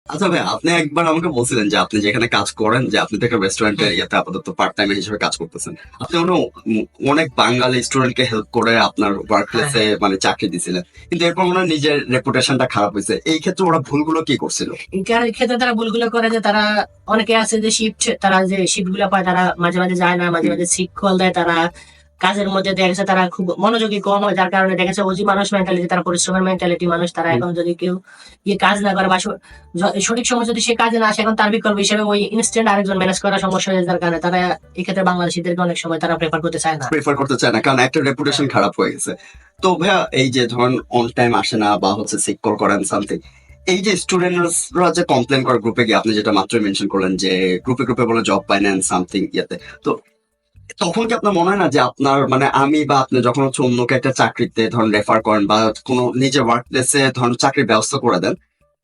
আচ্ছা ভাই, আপনি একবার আমাকে বলছিলেন যে আপনি যেখানে কাজ করেন, যে আপনি তো একটা রেস্টুরেন্টের ইয়েতে আপাতত পার্ট টাইম হিসেবে কাজ করতেছেন। আপনি অনেক বাঙালি স্টুডেন্টকে হেল্প করে আপনার ওয়ার্ক হ্যাঁ, প্লেসে হ্যাঁ। মানে চাকরি দিছিলেন, কিন্তু এরপর মনে হয় নিজের রেপুটেশনটা খারাপ হয়েছে। এই ক্ষেত্রে ওরা ভুলগুলো কি করছিল? এটার ক্ষেত্রে তারা ভুলগুলো করে যে তারা অনেকে আছে যে তারা যে শিফট গুলো পায় তারা মাঝে মাঝে যায় না, মাঝে হুম। মাঝে সিক কল দেয়। তারা কাজের মধ্যে দেখা গেছে তারা খুব মনোযোগী কম হয়, যার কারণে দেখা যাচ্ছে ওজি মানুষ মেন্টালিটি, তারা পরিশ্রমের মেন্টালিটি মানুষ। তারা হুম। এখন যদি কেউ কাজ না করে বা সঠিক সময় যদি সে কাজে না আসে, এখন তার বিকল্প হিসেবে ওই ইনস্ট্যান্ট আরেকজন ম্যানেজ করা সমস্যা হয়ে যার কারণে তারা এক্ষেত্রে বাংলাদেশিদেরকে অনেক সময় তারা প্রেফার করতে চায় না। প্রেফার করতে চায় না, কারণ একটা হ্যাঁ। রেপুটেশন খারাপ হয়ে গেছে। তো ভাইয়া, এই যে ধরুন অন টাইম আসে না বা হচ্ছে সিক কল করেন সামথিং, এই যে স্টুডেন্টরা যে কমপ্লেন করে গ্রুপে গিয়ে, আপনি যেটা মাত্র মেনশন করলেন যে গ্রুপে গ্রুপে বলে জব পাই নেন সামথিং ইয়েতে, তো তখন কি আপনার মনে হয় না যে আপনার মানে আমি বা আপনি যখন হচ্ছে অন্যকে একটা চাকরিতে ধরুন রেফার করেন বা কোনো নিজের ওয়ার্ক প্লেসে ধরুন চাকরির ব্যবস্থা করে দেন,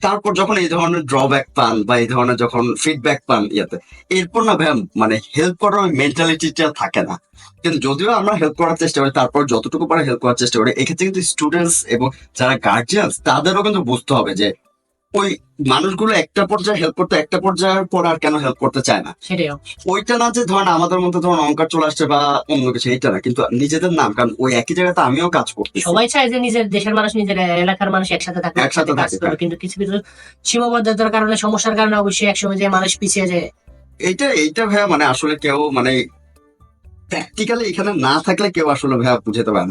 তারপর যখন এই ধরনের ড্রব্যাক পান বা এই ধরনের যখন ফিডব্যাক পান ইয়েতে, এরপর না ভাই মানে হেল্প করার ওই মেন্টালিটিটা থাকে না। কিন্তু যদিও আমরা হেল্প করার চেষ্টা করি, তারপর যতটুকু পারে হেল্প করার চেষ্টা করি, এক্ষেত্রে কিন্তু স্টুডেন্টস এবং যারা গার্জিয়ানস তাদেরও কিন্তু বুঝতে হবে যে ওই মানুষগুলো একটা পর্যায়ে হেল্প করতে, একটা পর্যায়ের পর আর কেন হেল্প করতে চায় না। সেটাই। ওইটা না যে ধরেন আমাদের মধ্যে ধরেন অহংকার চলে আসছে বা অন্য কিছু, এইটা না, কিন্তু নিজেদের নাম, কারণ ওই একই জায়গাতে আমিও কাজ করতেছি, সবাই চায় যে নিজের দেশের মানুষ, নিজের এলাকার মানুষ একসাথে থাকবে, একসাথে একসাথে কাজ থাকে। করবে, কিন্তু কিছু কিছু সীমাবদ্ধতার কারণে, সমস্যার কারণে অবশ্যই একসময় যে মানুষ পিছিয়ে যায়। এইটা এইটা ভাইয়া মানে আসলে কেউ মানে প্র্যাকটিক্যালি এখানে না থাকলে কেউ আসলে ভাইয়া বুঝতে পারে না।